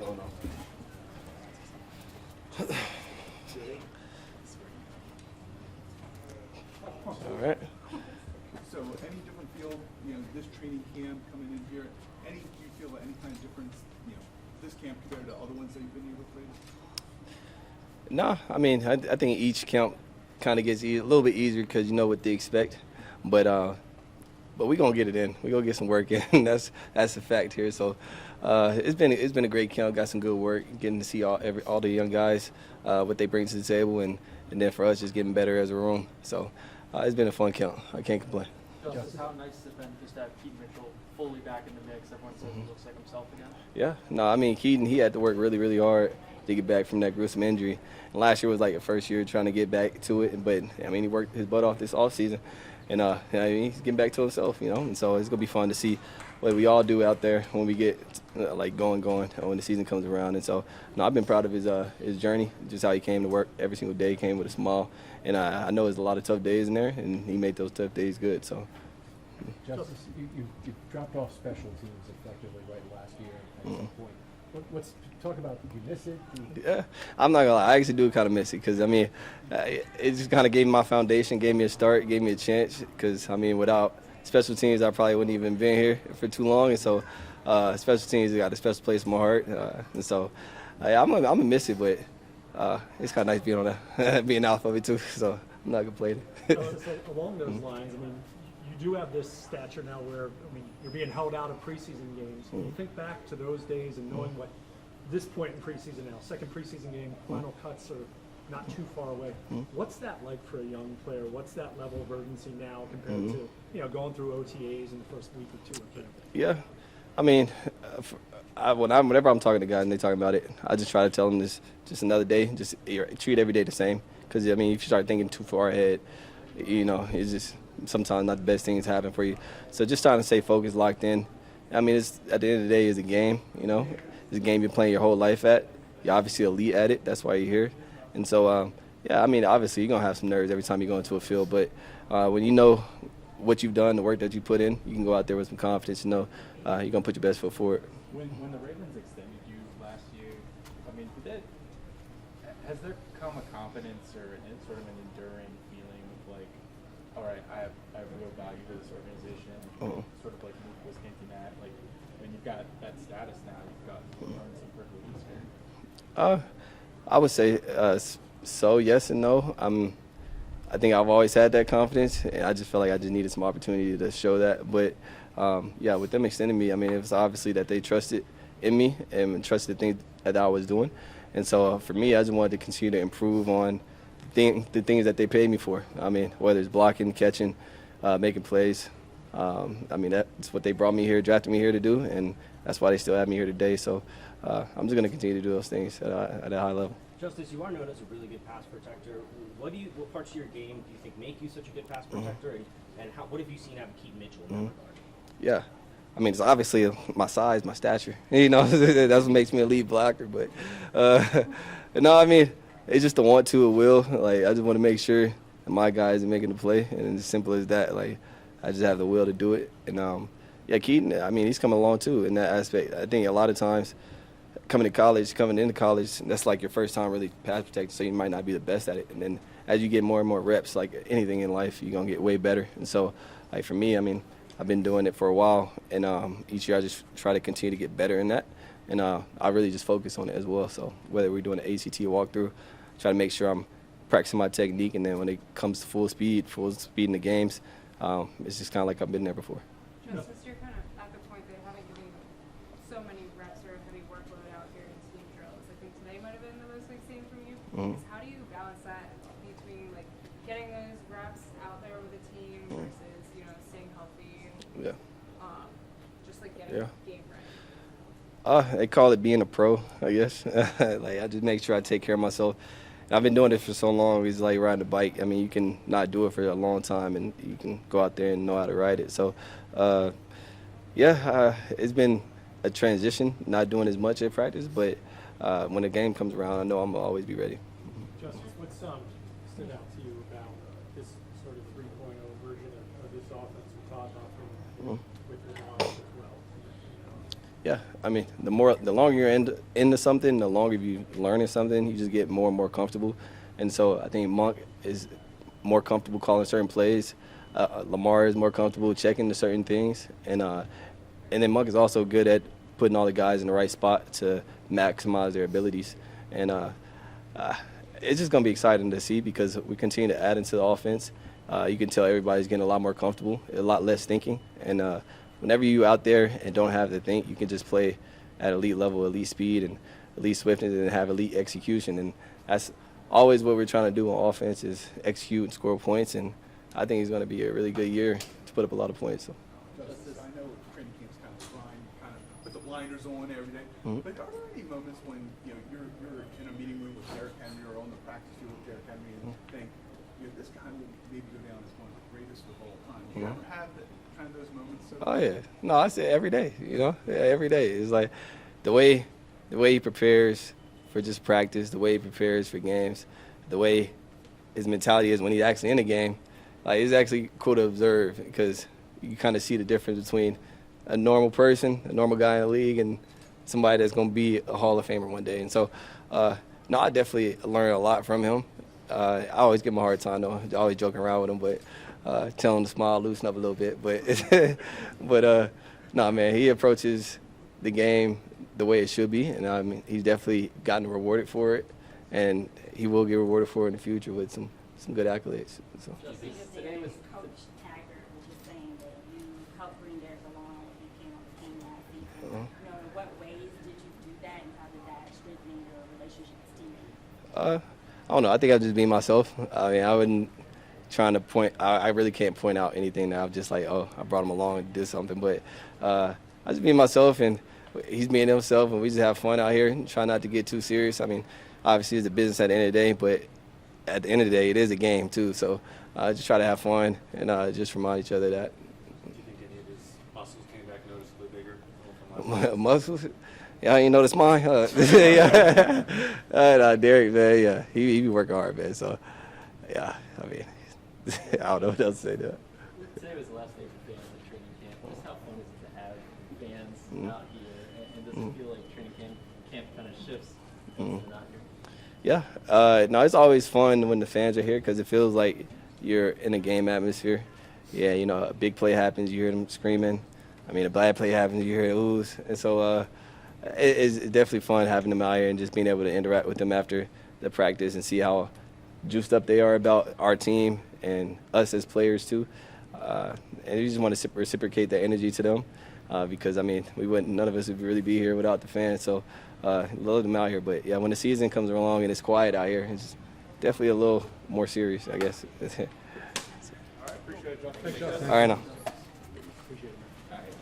going on. All right. So, any different feel, this training camp coming in here? Do you feel any kind of difference, this camp compared to other ones that you've been able to play? No, I mean, I think each camp kind of gets a little bit easier because you know what they expect, but we're gonna get it in. We're gonna get some work in. That's a fact here. So it's been a great camp. Got some good work. Getting to see all the young guys, what they bring to the table, and then for us just getting better as a room. So it's been a fun camp. I can't complain. Justice, how nice has it been just to have Keaton Mitchell fully back in the mix? Everyone says he looks like himself again. Yeah, no, I mean Keaton, he had to work really, really hard to get back from that gruesome injury. And last year was like the first year trying to get back to it, but I mean he worked his butt off this offseason, and I mean, he's getting back to himself, And so it's gonna be fun to see what we all do out there when we get like going when the season comes around. And so, no, I've been proud of his journey, just how he came to work every single day, came with a smile, and I know there's a lot of tough days in there, and he made those tough days good. So. Justice, you dropped off special teams effectively right last year at some point. Talk about, do you miss it? Yeah, I'm not gonna lie, I actually do kind of miss it because I mean, it just kind of gave me my foundation, gave me a start, gave me a chance. Because I mean, without special teams, I probably wouldn't even been here for too long. And so, special teams got a special place in my heart, and so I'm gonna miss it, but it's kind of nice being on being out of it too. So I'm not complaining. So along those lines, I mean, you do have this stature now where, I mean, you're being held out of preseason games. When you think back to those days and knowing what this point in preseason now, second preseason game, final cuts are not too far away. What's that like for a young player? What's that level of urgency now compared to, going through OTAs in the first week or two of camp? Yeah, I mean, whenever I'm talking to guys and they talk about it, I just try to tell them this just another day, just treat every day the same. Because I mean, if you start thinking too far ahead, it's just sometimes not the best things happen for you. So just trying to stay focused, locked in. I mean, it's at the end of the day, it's a game. It's a game you're playing your whole life at. You're obviously elite at it. That's why you're here. And so, yeah, I mean, obviously you're gonna have some nerves every time you go into a field. But when you know what you've done, the work that you put in, you can go out there with some confidence. You're gonna put your best foot forward. When the Ravens extended you last year, I mean, has there come a confidence or sort of an enduring feeling of like, all right, I have real value to this organization, sort of like Luke was hinting at, like when you've got that status now, you've earned some privileges here? I would say so, yes and no. I think I've always had that confidence, and I just felt like I just needed some opportunity to show that. But yeah, with them extending me, I mean, it was obviously that they trusted in me and trusted the things that I was doing. And so for me, I just wanted to continue to improve on the things that they paid me for. I mean, whether it's blocking, catching, making plays. I mean, that's what they brought me here, drafted me here to do, and that's why they still have me here today. So I'm just going to continue to do those things at a high level. Justice, you are known as a really good pass protector. What parts of your game do you think make you such a good pass protector, and what have you seen out of Keaton Mitchell in that regard? Yeah. I mean, it's obviously my size, my stature. That's what makes me a lead blocker. But, no, I mean, it's just a want to, a will. Like, I just want to make sure that my guys are making the play, and it's as simple as that. Like, I just have the will to do it. And, yeah, Keaton, I mean, he's coming along, too, in that aspect. I think a lot of times coming into college, that's like your first time really pass protecting, so you might not be the best at it. And then as you get more and more reps, like anything in life, you're going to get way better. And so, like, for me, I mean, I've been doing it for a while, and each year I just try to continue to get better in that, and I really just focus on it as well. So whether we're doing an ACT walkthrough, try to make sure I'm practicing my technique, and then when it comes to full speed in the games, it's just kind of like I've been there before. Justice, you're kind of at the point that haven't given so many reps or heavy workload out here in team drills. I think today might have been the most we've seen from you. How do you balance that between like getting those reps out there with the team versus staying healthy and just like getting game ready? They call it being a pro, I guess. Like, I just make sure I take care of myself. And I've been doing it for so long. It's like riding a bike. I mean, you can not do it for a long time, and you can go out there and know how to ride it. So, it's been a transition, not doing as much at practice. But when the game comes around, I know I'm going to always be ready. Justice, what stood out to you about this sort of 3.0 version of this offense with Todd Huff with your knowledge as well? Yeah, I mean, the longer you're into something, the longer you learning something, you just get more and more comfortable. And so I think Monk is more comfortable calling certain plays. Lamar is more comfortable checking to certain things, and then Monk is also good at putting all the guys in the right spot to maximize their abilities. And it's just going to be exciting to see because we continue to add into the offense. You can tell everybody's getting a lot more comfortable, a lot less thinking, and whenever you out there and don't have to think, you can just play at elite level, elite speed, and elite swiftness, and have elite execution. And that's always what we're trying to do on offense is execute and score points. And I think it's going to be a really good year to put up a lot of points. So. Justice, I know training camp's kind of grind, kind of put the blinders on every day. Mm-hmm. But are there any moments when you're in a meeting room with Derrick Henry or on the practice field with Derrick Henry and think, this guy will maybe go down as one of the greatest of all time? Do you ever have kind of those moments? Oh yeah, no, I say every day. Yeah, every day. It's like the way he prepares for just practice, the way he prepares for games, the way his mentality is when he's actually in the game. Like it's actually cool to observe because you kind of see the difference between a normal person, a normal guy in the league, and somebody that's going to be a Hall of Famer one day. And so, no, I definitely learned a lot from him. I always give him a hard time, though. Always joking around with him, but tell him to smile, loosen up a little bit. But no, man, he approaches the game the way it should be, and I mean, he's definitely gotten rewarded for it, and he will get rewarded for it in the future with some good accolades. So. Today was Coach Taggart was just saying that you helped bring Derrick along when he came on the team last season. You know, in what ways did you do that, and how did that strengthen your relationship as teammates? I don't know. I think I'm just being myself. I mean, I wouldn't trying to point. I really can't point out anything that I'm just like, oh, I brought him along and did something. But I just being myself, and he's being himself, and we just have fun out here and try not to get too serious. I mean, obviously it's a business at the end of the day, but at the end of the day, it is a game too. So just try to have fun and just remind each other that. Do you think any of his muscles came back noticeably bigger from last year? Muscles? Yeah, I ain't noticed mine. Yeah. No, Derrick, man, yeah, he be working hard, man. So, yeah, I mean, I don't know what else to say to that. Today was the last day for fans at training camp. Just how fun is it to have fans out here? And does it feel like training camp kind of shifts when they're not here? Yeah, no, it's always fun when the fans are here because it feels like you're in a game atmosphere. Yeah, you know, a big play happens, you hear them screaming. I mean, a bad play happens, you hear the oohs. And so it's definitely fun having them out here and just being able to interact with them after the practice and see how juiced up they are about our team and us as players too. And we just want to reciprocate that energy to them because, I mean, none of us would really be here without the fans. So love them out here. But, yeah, when the season comes along and it's quiet out here, it's definitely a little more serious, I guess. All right, appreciate it, John. Thanks, Justin. All right, now. Appreciate it, man. All right.